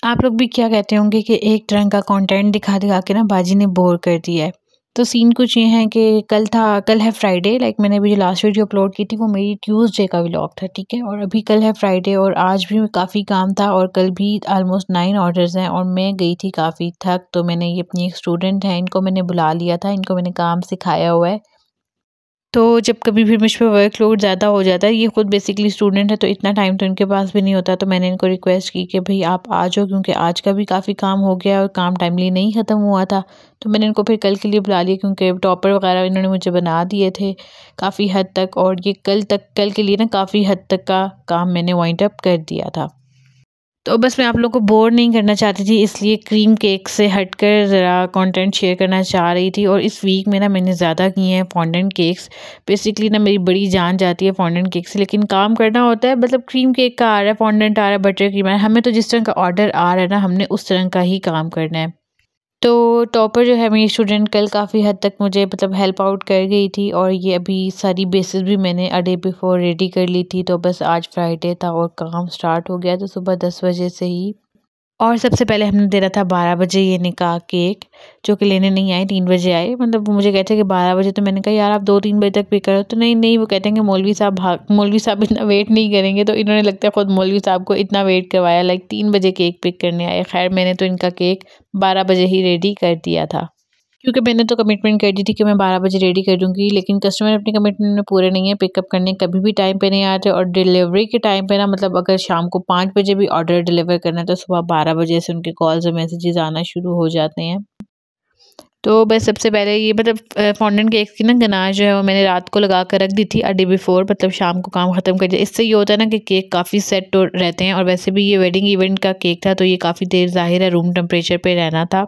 आप लोग भी क्या कहते होंगे कि एक तरह का कंटेंट दिखा दिखा के ना बाजी ने बोर कर दिया है। तो सीन कुछ ये है कि कल है फ्राइडे, लाइक मैंने अभी जो लास्ट वीडियो अपलोड की थी वो मेरी ट्यूसडे का व्लॉग था, ठीक है। और अभी कल है फ्राइडे और आज भी काफ़ी काम था और कल भी ऑलमोस्ट 9 ऑर्डर्स हैं और मैं गई थी काफ़ी थक। तो मैंने ये अपनी एक स्टूडेंट है, इनको मैंने बुला लिया था, इनको मैंने काम सिखाया हुआ है। तो जब कभी भी मुझ पे वर्कलोड ज़्यादा हो जाता है, ये खुद बेसिकली स्टूडेंट है तो इतना टाइम तो इनके पास भी नहीं होता, तो मैंने इनको रिक्वेस्ट की कि भाई आप आ जाओ, क्योंकि आज का भी काफ़ी काम हो गया और काम टाइमली नहीं ख़त्म हुआ था। तो मैंने इनको फिर कल के लिए बुला लिया, क्योंकि टॉपर वगैरह इन्होंने मुझे बना दिए थे काफ़ी हद तक, और ये कल के लिए ना काफ़ी हद तक का काम मैंने वाइंड अप कर दिया था। तो बस मैं आप लोगों को बोर नहीं करना चाहती थी, इसलिए क्रीम केक से हटकर ज़रा कंटेंट शेयर करना चाह रही थी। और इस वीक में ना मैंने ज़्यादा किए हैं फॉन्डेंट केक्स। बेसिकली ना मेरी बड़ी जान जाती है फॉन्डेंट केक से, लेकिन काम करना होता है। मतलब क्रीम केक का आ रहा है, फॉन्डेंट आ रहा है, बटर क्रीम आ रहा है, हमें तो जिस तरह का ऑर्डर आ रहा है ना, हमने उस तरह का ही काम करना है। तो टॉपर जो है मेरी स्टूडेंट कल काफ़ी हद तक मुझे मतलब हेल्प आउट कर गई थी, और ये अभी सारी बेसिस भी मैंने अ डे बिफोर रेडी कर ली थी। तो बस आज फ्राइडे था और काम स्टार्ट हो गया, तो सुबह 10 बजे से ही। और सबसे पहले हमने देना था 12 बजे ये निकाह केक, जो कि लेने नहीं आए, 3 बजे आए। मतलब वो मुझे कहते हैं कि 12 बजे, तो मैंने कहा यार आप 2-3 बजे तक पिक करो। तो नहीं, वो कहते हैं कि मौलवी साहब इतना वेट नहीं करेंगे। तो इन्होंने लगता है खुद मौलवी साहब को इतना वेट करवाया, लाइक 3 बजे केक पिक करने आए। खैर मैंने तो इनका केक 12 बजे ही रेडी कर दिया था, क्योंकि मैंने तो कमिटमेंट कर दी थी कि मैं 12 बजे रेडी कर दूँगी। लेकिन कस्टमर अपनी कमिटमेंट में पूरे नहीं है, पिकअप करने कभी भी टाइम पे नहीं आते, और डिलीवरी के टाइम पे ना, मतलब अगर शाम को 5 बजे भी ऑर्डर डिलीवर करना है तो सुबह 12 बजे से उनके कॉल्स और मैसेजेस आना शुरू हो जाते हैं। तो बस सबसे पहले ये मतलब फॉन्डेंट केक की ना गनाश जो है वो मैंने रात को लगा कर रख दी थी, अ डे बिफोर, मतलब शाम को काम ख़त्म कर दिया। इससे ये होता है ना कि केक काफ़ी सेट तो रहते हैं, और वैसे भी ये वेडिंग इवेंट का केक था तो ये काफ़ी देर ज़ाहिर है रूम टेम्परेचर पे रहना था।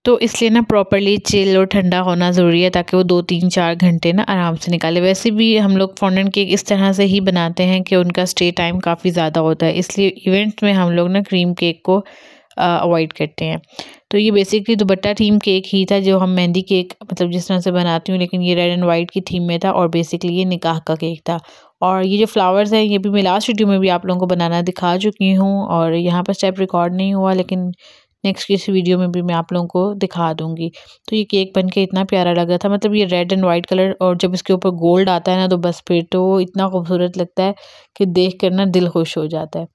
तो इसलिए ना प्रॉपर्ली चिल और ठंडा होना ज़रूरी है, ताकि वो 2-3-4 घंटे ना आराम से निकाले। वैसे भी हम लोग फॉन्डेंट केक इस तरह से ही बनाते हैं कि उनका स्टे टाइम काफ़ी ज़्यादा होता है, इसलिए इवेंट में हम लोग ना क्रीम केक को अवॉइड करते हैं। तो ये बेसिकली दुपट्टा थीम केक ही था, जो हम मेहंदी केक मतलब जिस तरह से बनाती हूँ, लेकिन ये रेड एंड वाइट की थीम में था, और बेसिकली ये निकाह का केक था। और ये जो फ्लावर्स हैं ये भी मैं लास्ट वीडियो में भी आप लोगों को बनाना दिखा चुकी हूँ, और यहाँ पर स्टेप रिकॉर्ड नहीं हुआ, लेकिन नेक्स्ट की इस वीडियो में भी मैं आप लोगों को दिखा दूँगी। तो ये केक बन के इतना प्यारा लगा था, मतलब ये रेड एंड वाइट कलर, और जब इसके ऊपर गोल्ड आता है ना, तो बस फिर तो इतना खूबसूरत लगता है कि देख कर ना दिल खुश हो जाता है।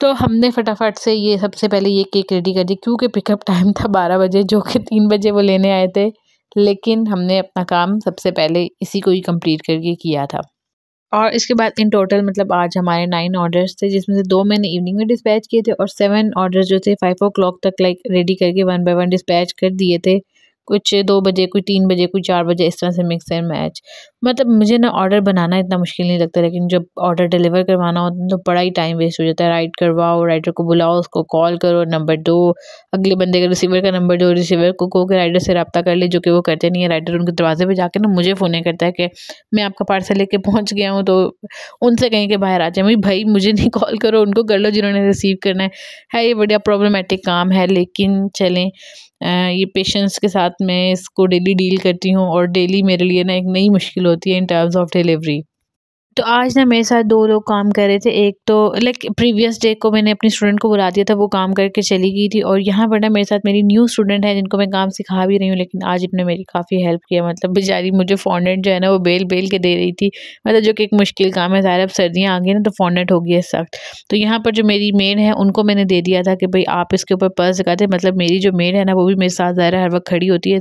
तो हमने फटाफट से ये सबसे पहले ये केक रेडी कर दी, क्योंकि पिकअप टाइम था 12 बजे, जो कि 3 बजे वो लेने आए थे। लेकिन हमने अपना काम सबसे पहले इसी को ही कंप्लीट करके किया था। और इसके बाद इन टोटल मतलब आज हमारे 9 ऑर्डर्स थे, जिसमें से 2 मैंने इवनिंग में डिस्पैच किए थे, और 7 ऑर्डर्स जो थे 5 ओ क्लॉक तक लाइक रेडी करके 1 बाय 1 डिस्पैच कर दिए थे। कुछ 2 बजे, कोई 3 बजे, कोई 4 बजे, इस तरह से मिक्स एंड मैच। मतलब मुझे ना ऑर्डर बनाना इतना मुश्किल नहीं लगता, लेकिन जब ऑर्डर डिलीवर करवाना होता है तो बड़ा ही टाइम वेस्ट हो जाता है। राइट करवाओ, राइटर को बुलाओ, उसको कॉल करो, नंबर दो, अगले बंदे का रिसीवर का नंबर दो, रिसीवर को कहो कि राइटर से रब्ता कर ले, जो कि वो करते नहीं है। राइटर उनके दरवाजे पे जाके ना मुझे फ़ोन करता है कि मैं आपका पार्सल लेके पहुँच गया हूँ, तो उनसे कहीं के बाहर आ जाए। भाई मुझे नहीं कॉल करो, उनको कर लो जिन्होंने रिसीव करना है। ये बढ़िया प्रॉब्लमेटिक काम है, लेकिन चलें, ये पेशेंस के साथ मैं इसको डेली डील करती हूँ, और डेली मेरे लिए ना एक नई मुश्किल होती है इन टर्म्स ऑफ डिलीवरी। तो आज ना मेरे साथ 2 लोग काम कर रहे थे। एक तो लाइक प्रीवियस डे को मैंने अपनी स्टूडेंट को बुला दिया था, वो काम करके चली गई थी, और यहाँ पर ना मेरे साथ मेरी न्यू स्टूडेंट है जिनको मैं काम सिखा भी रही हूँ, लेकिन आज इन्होंने मेरी काफ़ी हेल्प किया। मतलब बेचारी मुझे फॉन्डेंट जो है ना वो बेल के दे रही थी, मतलब जो कि एक मुश्किल काम है। ज़ाहिर अब सर्दियाँ आ गई ना, तो फॉन्डेंट हो गई है सख्त। तो यहाँ पर जो मेरी मेड है उनको मैंने दे दिया था कि भाई आप इसके ऊपर पर्स लगाते। मतलब मेरी जो मेड है ना वो भी मेरे साथ ज़ाहिर हर वक्त खड़ी होती है,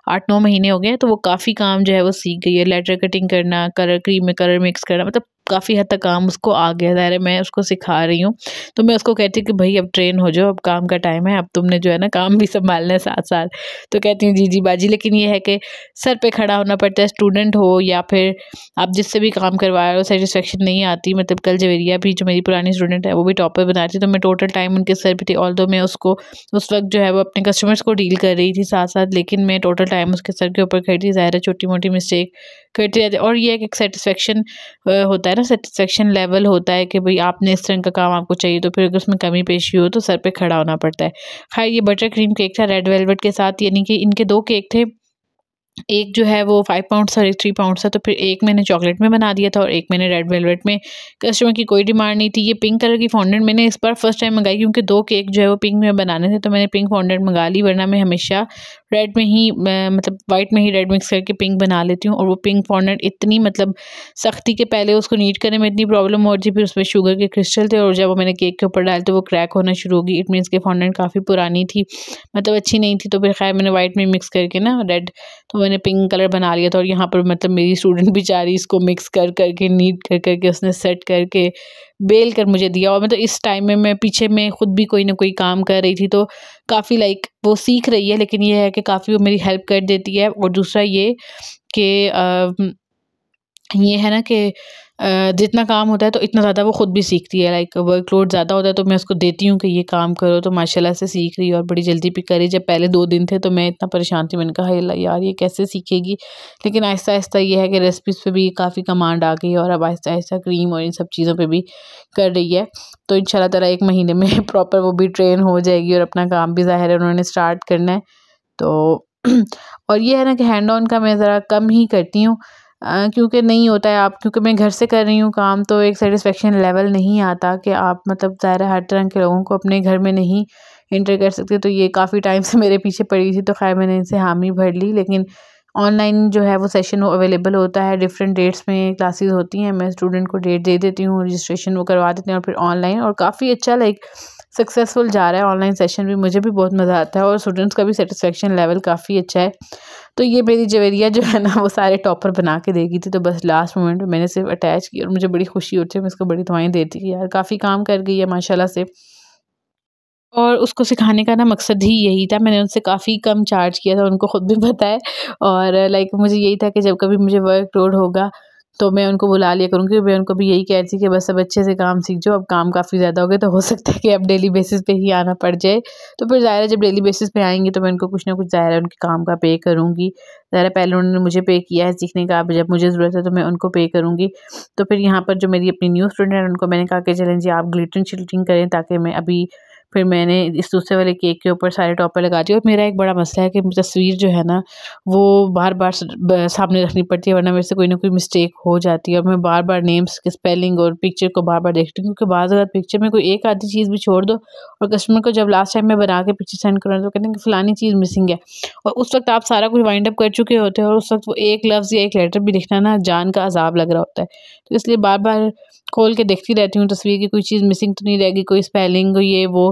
8-9 महीने हो गए हैं, तो वो काफ़ी काम जो है वो सीख गई है। लेटर कटिंग करना, कलर क्रीम में कलर मिक्स करना, मतलब काफ़ी हद तक काम उसको आ गया। ज़ाहिर है मैं उसको सिखा रही हूँ, तो मैं उसको कहती हूँ कि भाई अब ट्रेन हो जाओ, अब काम का टाइम है, अब तुमने जो है ना काम भी संभालना है साथ साथ। तो कहती हूँ जी जी बाजी। लेकिन ये है कि सर पे खड़ा होना पड़ता है, स्टूडेंट हो या फिर आप जिससे भी काम करवा रहे हो, सेटिस्फेक्शन नहीं आती। मतलब कल जवेरिया भी जो मेरी पुरानी स्टूडेंट है वो भी टॉपर बना रही थी, तो मैं टोटल टाइम उनके सर पे थी। ऑल्दो मैं उसको उस वक्त जो है वो अपने कस्टमर्स को डील कर रही थी साथ साथ, लेकिन मैं टोटल टाइम उसके सर के ऊपर खड़ी थी। ज़ाहिर है छोटी मोटी मिस्टेक करती रहती है, और ये एक सेटिस्फेक्शन होता है ना, सेटिस्फेक्शन लेवल होता है कि भाई आपने इस तरह का काम आपको चाहिए, तो फिर अगर उसमें कमी पेशी हो तो सर पे खड़ा होना पड़ता है। खैर ये बटर क्रीम केक था रेड वेलवेट के साथ, यानी कि इनके 2 केक थे। एक जो है वो 5 पाउंड्स और एक 3 पाउंड्स था, तो फिर एक मैंने चॉकलेट में बना दिया था और एक मैंने रेड वेलवेट में। कस्टमर की कोई डिमांड नहीं थी। ये पिंक कलर की फॉन्डेंट मैंने इस बार फर्स्ट टाइम मंगाई, क्योंकि 2 केक जो है वो पिंक में बनाने थे, तो मैंने पिंक फॉन्डेंट मंगा ली, वरना मैं हमेशा रेड में ही मतलब वाइट में ही रेड मिक्स करके पिंक बना लेती हूँ। और वो पिंक फॉन्डेंट इतनी मतलब सख्ती के पहले उसको नीट करने में इतनी प्रॉब्लम हो रही थी, फिर उसमें शुगर के क्रिस्टल थे और जब वो मैंने केक के ऊपर डाले तो वो क्रैक होना शुरू हो गई। इट मीन्स के फॉन्डेंट काफ़ी पुरानी थी, मतलब अच्छी नहीं थी। तो फिर खैर मैंने वाइट में मिक्स करके ना रेड, तो मैंने पिंक कलर बना लिया था। और यहाँ पर मतलब मेरी स्टूडेंट बेचारी इसको मिक्स कर करके नीट कर करके उसने सेट करके बेल कर मुझे दिया। और मतलब इस टाइम में मैं पीछे में खुद भी कोई ना कोई काम कर रही थी, तो काफ़ी लाइक वो सीख रही है, लेकिन ये है कि काफ़ी वो मेरी हेल्प कर देती है। और दूसरा ये कि ये है ना कि जितना काम होता है तो इतना ज़्यादा वो खुद भी सीखती है। लाइक वर्कलोड ज़्यादा होता है तो मैं उसको देती हूँ कि ये काम करो, तो माशाल्लाह से सीख रही है और बड़ी जल्दी भी करी। जब पहले 2 दिन थे तो मैं इतना परेशान थी, मैंने कहा अल्लाह यार ये कैसे सीखेगी, लेकिन आहिस्ता आहिस्ता ये है कि रेसिपीज़ पे भी काफ़ी कमांड आ गई और अब आहिस्ता आहिस्ता क्रीम और इन सब चीज़ों पर भी कर रही है। तो इंशाल्लाह ताला 1 महीने में प्रॉपर वो भी ट्रेन हो जाएगी और अपना काम भी ज़ाहिर है उन्होंने स्टार्ट करना है। तो और ये है ना कि हैंड ऑन का मैं ज़रा कम ही करती हूँ, क्योंकि नहीं होता है। आप क्योंकि मैं घर से कर रही हूँ काम, तो एक सेटिस्फेक्शन लेवल नहीं आता कि आप मतलब ज़ाहिर है हर तरह के लोगों को अपने घर में नहीं एंटर कर सकते। तो ये काफ़ी टाइम से मेरे पीछे पड़ी थी, तो खैर मैंने इनसे हामी भर ली। लेकिन ऑनलाइन जो है वो सेशन वो अवेलेबल होता है, डिफरेंट डेट्स में क्लासेस होती हैं, मैं स्टूडेंट को डेट दे देती हूँ, रजिस्ट्रेशन वो करवा देते हैं और फिर ऑनलाइन, और काफ़ी अच्छा लाइक सक्सेसफुल जा रहा है ऑनलाइन सेशन भी। मुझे भी बहुत मज़ा आता है और स्टूडेंट्स का भी सेटिस्फेक्शन लेवल काफ़ी अच्छा है। तो ये मेरी जवेरिया जो है ना वो सारे टॉपर बना के देगी थी, तो बस लास्ट मोमेंट में मैंने सिर्फ अटैच की और मुझे बड़ी खुशी होती है। मैं इसको बड़ी दुआएं देती कि यार काफ़ी काम कर गई है माशाल्लाह से। और उसको सिखाने का ना मकसद ही यही था। मैंने उनसे काफ़ी कम चार्ज किया था, उनको खुद भी पता है। और लाइक मुझे यही था कि जब कभी मुझे वर्कलोड होगा तो मैं उनको बुला लिया करूँगी। मैं उनको भी यही कहती थी कि बस अब अच्छे से काम सीख जाओ, अब काम काफ़ी ज़्यादा हो गया, तो हो सकता है कि अब डेली बेसिस पे ही आना पड़ जाए। तो फिर ज़ाहिर है जब डेली बेसिस पे आएँगी तो मैं उनको कुछ ना कुछ ज़ाहिर है उनके काम का पे करूँगी। ज़ाहिर है पहले उन्होंने मुझे पे किया है सीखने का, अब जब मुझे ज़रूरत है तो मैं उनको पे करूँगी। तो फिर यहाँ पर जो मेरी अपनी न्यू स्टूडेंट है उनको मैंने कहा कि चलें जी आप ग्लिटरिंग शिल्टरिंग करें, ताकि मैं अभी फिर मैंने इस दूसरे वाले केक के ऊपर सारे टॉपर लगा दिए। और मेरा एक बड़ा मसला है कि तस्वीर जो है ना वो बार-बार सामने रखनी पड़ती है, वरना मेरे से कोई ना कोई मिस्टेक हो जाती है और मैं बार-बार नेम्स की स्पेलिंग और पिक्चर को बार-बार देखती हूँ, क्योंकि बाज़ अगर पिक्चर में कोई एक आधी चीज़ भी छोड़ दो और कस्टमर को जब लास्ट टाइम मैं बना के पिक्चर सेंड करूँ तो कहते हैं कि फ़लानी चीज़ मिसिंग है, और उस वक़्त आप सारा कुछ वाइंड अप कर चुके होते हो और उस वक़्त वो एक लफ्ज़ या एक लेटर भी लिखना ना जान का अज़ाब लग रहा होता है। तो इसलिए बार-बार खोल के देखती रहती हूँ तस्वीर की, कोई चीज़ मिसिंग तो नहीं रहेगी, कोई स्पेलिंग ये वो।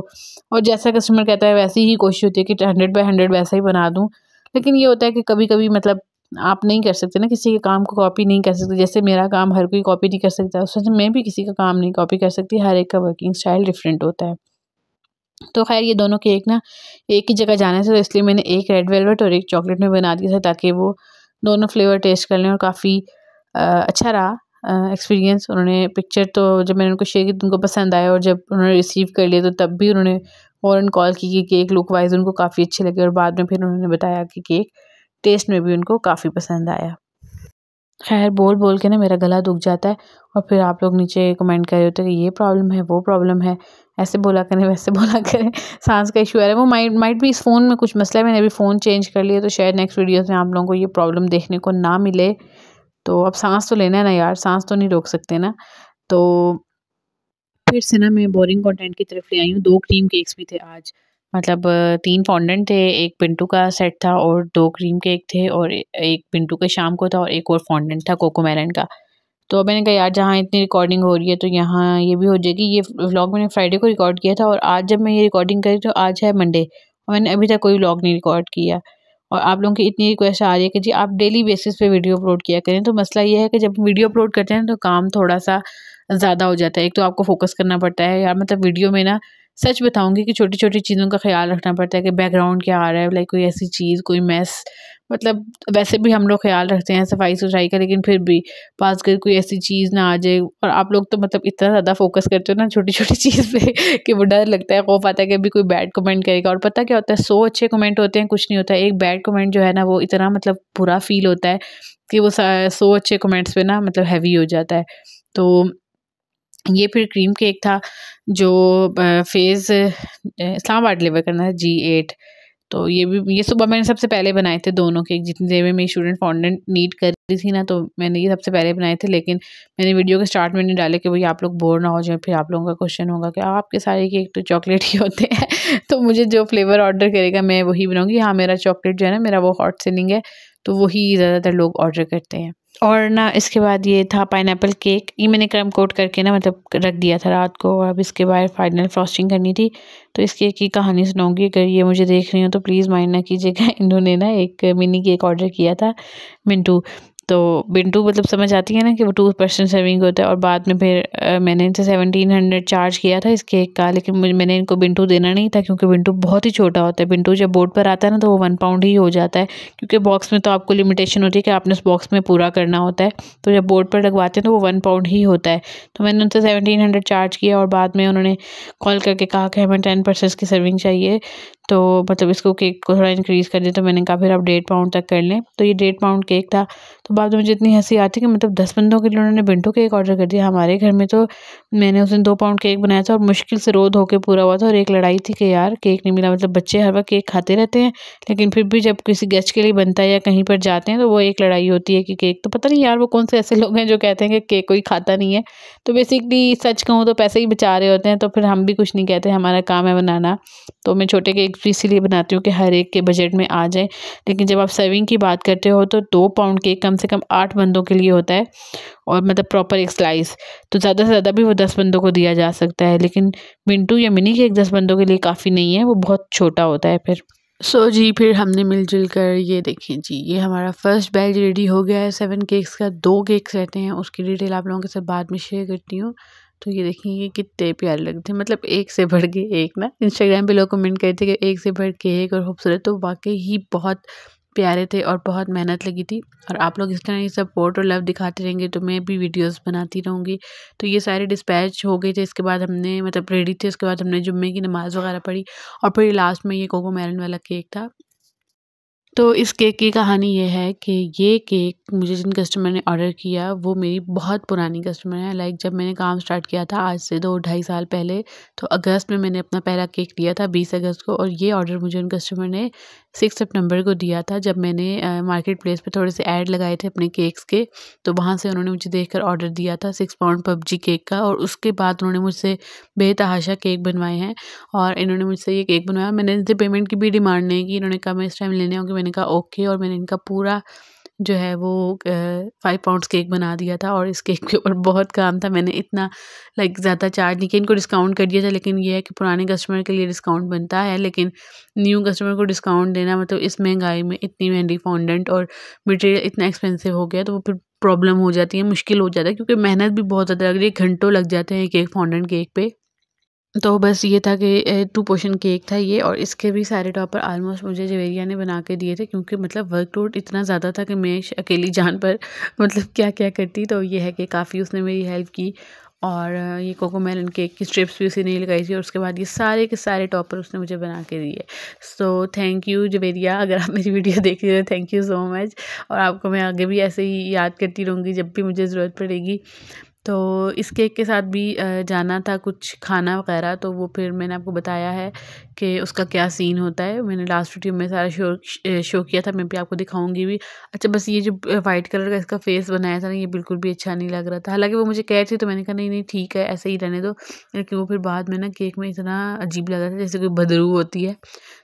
और जैसा कस्टमर कहता है वैसी ही कोशिश होती है कि 100/100 वैसा ही बना दूँ। लेकिन ये होता है कि कभी-कभी मतलब आप नहीं कर सकते ना, किसी के काम को कॉपी नहीं कर सकते। जैसे मेरा काम हर कोई कॉपी नहीं कर सकता, उस वजह से मैं भी किसी का काम नहीं कॉपी कर सकती। हर एक का वर्किंग स्टाइल डिफरेंट होता है। तो ख़ैर ये दोनों केक ना एक ही जगह जाने से, तो इसलिए मैंने एक रेड वेलवेट और एक चॉकलेट में बना दिया था, ताकि वो दोनों फ्लेवर टेस्ट कर लें। और काफ़ी अच्छा रहा एक्सपीरियंस। उन्होंने पिक्चर तो जब मैंने उनको शेयर की तो उनको पसंद आया, और जब उन्होंने रिसीव कर लिया तो तब भी उन्होंने फ़ौरन कॉल की कि केक लुक वाइज़ उनको काफ़ी अच्छे लगे, और बाद में फिर उन्होंने बताया कि केक टेस्ट में भी उनको काफ़ी पसंद आया। ख़ैर बोल-बोल के ना मेरा गला दुख जाता है, और फिर आप लोग नीचे कमेंट कर रहे होते हैं कि ये प्रॉब्लम है, वो प्रॉब्लम है, ऐसे बोला करें, वैसे बोला करें, साँस का इश्यू आ रहा है। वो माइट भी इस फ़ोन में कुछ मसला है, मैंने अभी फ़ोन चेंज कर लिया, तो शायद नेक्स्ट वीडियोज़ में आप लोगों को ये प्रॉब्लम देखने को ना मिले। तो अब साँस तो लेना है ना यार, साँस तो नहीं रोक सकते ना। तो फिर से ना मैं बोरिंग कंटेंट की तरफ ले आई हूँ। 2 क्रीम केक्स भी थे आज। मतलब 3 फॉन्डेंट थे, 1 पिंटू का सेट था और 2 क्रीम केक थे, और 1 पिंटू के शाम को था और एक और फॉन्डेंट था कोकोमेलन का। तो मैंने कहा यार जहाँ इतनी रिकॉर्डिंग हो रही है तो यहाँ ये भी हो जाएगी। ये व्लॉग मैंने फ्राइडे को रिकॉर्ड किया था, और आज जब मैं ये रिकॉर्डिंग करी तो आज है मंडे, और मैंने अभी तक कोई व्लॉग नहीं रिकॉर्ड किया। और आप लोगों की इतनी रिक्वेस्ट आ रही है कि जी आप डेली बेसिस पे वीडियो अपलोड किया करें। तो मसला ये है कि जब वीडियो अपलोड करते हैं तो काम थोड़ा-सा ज़्यादा हो जाता है। एक तो आपको फ़ोकस करना पड़ता है यार, मतलब वीडियो में ना सच बताऊँगी कि छोटी-छोटी चीज़ों का ख़्याल रखना पड़ता है कि बैकग्राउंड क्या आ रहा है, लाइक कोई ऐसी चीज़, कोई मेस, मतलब वैसे भी हम लोग ख़्याल रखते हैं सफाई-सुथराई का, लेकिन फिर भी पास कर कोई ऐसी चीज़ ना आ जाए। और आप लोग तो मतलब इतना ज़्यादा फ़ोकस करते हो ना छोटी-छोटी चीज़ पे कि वो डर लगता है, खौफ आता है कि अभी कोई बैड कमेंट करेगा। और पता क्या होता है, 100 अच्छे कमेंट होते हैं, कुछ नहीं होता है। एक बैड कमेंट जो है ना वो इतना मतलब बुरा फ़ील होता है कि वो 100 अच्छे कमेंट्स पे ना मतलब हेवी हो जाता है। तो ये फिर क्रीम केक था जो फ़ेज़ इस्लामाबाद डिलीवर करना है G8। तो ये सुबह मैंने सबसे पहले बनाए थे दोनों केक, जितनी देर में मेरी स्टूडेंट फॉन्डेंट नीड कर रही थी ना, तो मैंने ये सबसे पहले बनाए थे। लेकिन मैंने वीडियो के स्टार्ट में नहीं डाले कि भाई आप लोग बोर ना हो जाए, फिर आप लोगों का क्वेश्चन होगा कि आपके सारे केक तो चॉकलेट ही होते हैं। तो मुझे जो फ्लेवर ऑर्डर करेगा मैं वही बनाऊँगी। हाँ, मेरा चॉकलेट जो है ना, मेरा वो हॉट सेलिंग है, तो वही ज़्यादातर लोग ऑर्डर करते हैं। और ना इसके बाद ये था पाइनएप्पल केक, ये मैंने क्रम कोट करके ना मतलब रख दिया था रात को, और अब इसके बाद फाइनल फ्रॉस्टिंग करनी थी। तो इस केक की कहानी सुनाऊंगी, अगर ये मुझे देख रही हो तो प्लीज़ माइंड ना कीजिएगा। इन्होंने ना एक मिनी केक ऑर्डर किया था, मिंटू। तो बिंटू मतलब समझ आती है ना कि वो 2 पर्सन सर्विंग होता है। और बाद में फिर मैंने इनसे 1700 चार्ज किया था इस केक का, लेकिन मैंने इनको बिंटू देना नहीं था, क्योंकि बिंटू बहुत ही छोटा होता है। बिंटू जब बोर्ड पर आता है ना तो वो 1 पाउंड ही हो जाता है, क्योंकि बॉक्स में तो आपको लिमिटेशन होती है कि आपने उस बॉक्स में पूरा करना होता है। तो जब बोर्ड पर लगवाते हैं तो वो 1 पाउंड ही होता है। तो मैंने उनसे 1700 चार्ज किया, और बाद में उन्होंने कॉल करके कहा कि हमें 10 पर्सेंट की सर्विंग चाहिए, तो मतलब इसको केक को थोड़ा इंक्रीज़ कर दिया। तो मैंने कहा फिर आप 1.5 पाउंड तक कर लें। तो ये 1.5 पाउंड केक था। तो बाद में मुझे इतनी हंसी आती कि मतलब 10 बंदों के लिए उन्होंने बिंटू केक ऑर्डर कर दिया। हमारे घर में तो मैंने उस दिन 2 पाउंड केक बनाया था, और मुश्किल से रो धो के पूरा हुआ था। और एक लड़ाई थी कि यार केक नहीं मिला। मतलब बच्चे हर वक्त केक खाते रहते हैं, लेकिन फिर भी जब किसी गेस्ट के लिए बनता है या कहीं पर जाते हैं तो वो एक लड़ाई होती है कि केक, तो पता नहीं यार वो कौन से ऐसे लोग हैं जो कहते हैं कि केक कोई खाता नहीं है। तो बेसिकली सच कहूँ तो पैसे ही बचा रहे होते हैं, तो फिर हम भी कुछ नहीं कहते, हमारा काम है बनाना। तो मैं छोटे केक भी इसीलिए बनाती हूँ कि हर एक के बजट में आ जाए। लेकिन जब आप सर्विंग की बात करते हो तो 2 पाउंड केक कम से कम 8 बंदों के लिए होता है, और मतलब प्रॉपर एक स्लाइस। तो ज़्यादा से ज़्यादा भी वो 10 बंदों को दिया जा सकता है, लेकिन मिंटू या मिनी केक 10 बंदों के लिए काफ़ी नहीं है, वो बहुत छोटा होता है फिर। जी फिर हमने मिलजुल कर, ये देखिए जी, ये हमारा फर्स्ट बैच रेडी हो गया है 7 केक्स का। 2 केक्स रहते हैं, उसकी डिटेल आप लोगों के साथ बाद में शेयर करती हूँ। तो ये देखिए ये कितने प्यारे लगते हैं, मतलब एक से बढ़ के एक ना। इंस्टाग्राम पे लोग कमेंट करते कि एक से बढ़ के एक और खूबसूरत, तो वाकई ही बहुत प्यारे थे और बहुत मेहनत लगी थी। और आप लोग इस तरह ही सपोर्ट और लव दिखाते रहेंगे तो मैं भी वीडियोस बनाती रहूँगी। तो ये सारे डिस्पैच हो गए थे, इसके बाद हमने मतलब रेडी थे, उसके बाद हमने जुम्मे की नमाज़ वगैरह पढ़ी, और फिर लास्ट में ये कोको मेलन वाला केक था। तो इस केक की कहानी ये है कि ये केक मुझे जिन कस्टमर ने ऑर्डर किया वो मेरी बहुत पुरानी कस्टमर है। लाइक जब मैंने काम स्टार्ट किया था आज से 2-2.5 साल पहले, तो अगस्त में मैंने अपना पहला केक लिया था 20 अगस्त को, और ये ऑर्डर मुझे उन कस्टमर ने 6 सितंबर को दिया था, जब मैंने मार्केट प्लेस पे थोड़े से ऐड लगाए थे अपने केक्स के। तो वहाँ से उन्होंने मुझे देखकर ऑर्डर दिया था 6 पाउंड पबजी केक का, और उसके बाद उन्होंने मुझसे बेतहाशा केक बनवाए हैं। और इन्होंने मुझसे ये केक बनवाया, मैंने इनसे पेमेंट की भी डिमांड नहीं की। इन्होंने कहा मैं इस टाइम लेने आऊँगी, मैंने कहा ओके, और मैंने इनका पूरा जो है वो 5 पाउंड्स केक बना दिया था। और इस केक के ऊपर बहुत काम था, मैंने इतना लाइक ज़्यादा चार्ज नहीं किया, इनको डिस्काउंट कर दिया था। लेकिन ये है कि पुराने कस्टमर के लिए डिस्काउंट बनता है, लेकिन न्यू कस्टमर को डिस्काउंट देना मतलब इस महंगाई में इतनी महंगी फॉन्डेंट और मटेरियल इतना एक्सपेंसिव हो गया, तो वो फिर प्रॉब्लम हो जाती है, मुश्किल हो जाता है, क्योंकि मेहनत भी बहुत ज़्यादा लग रही है, घंटों लग जाते हैं एक फॉन्डेंट केक पे। तो बस ये था कि 2 पोर्शन केक था ये, और इसके भी सारे टॉपर ऑलमोस्ट मुझे जवेरिया ने बना के दिए थे, क्योंकि मतलब वर्कलोड इतना ज़्यादा था कि मैं अकेली जान पर मतलब क्या-क्या करती। तो ये है कि काफ़ी उसने मेरी हेल्प की। और ये कोको मेलन केक की स्ट्रिप्स भी उसी ने लगाई थी, और उसके बाद ये सारे के सारे टॉपर उसने मुझे बना के दिए। सो थैंक यू जवेरिया, अगर आप मेरी वीडियो देख रहे हो थैंक यू सो मच। और आपको मैं आगे भी ऐसे ही याद करती रहूँगी जब भी मुझे ज़रूरत पड़ेगी। तो इस केक के साथ भी जाना था कुछ खाना वगैरह, तो वो फिर मैंने आपको बताया है कि उसका क्या सीन होता है। मैंने लास्ट वीडियो में सारा शो किया था, मैं भी आपको दिखाऊंगी भी। अच्छा बस ये जो वाइट कलर का इसका फेस बनाया था ना, ये बिल्कुल भी अच्छा नहीं लग रहा था। हालांकि वो मुझे कह रही थी, तो मैंने कहा नहीं नहीं ठीक है ऐसे ही रहने दो। लेकिन वो फिर बाद में ना केक में इतना अजीब लग रहा था जैसे कोई बदबू होती है,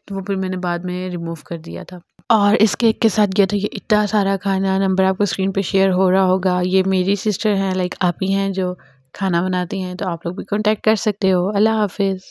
तो वो फिर मैंने बाद में रिमूव कर दिया था। और इस केक के साथ गया था ये इतना सारा खाना, नंबर आपको स्क्रीन पे शेयर हो रहा होगा। ये मेरी सिस्टर हैं, लाइक आप ही हैं जो खाना बनाती हैं, तो आप लोग भी कांटेक्ट कर सकते हो। अल्लाह हाफिज़।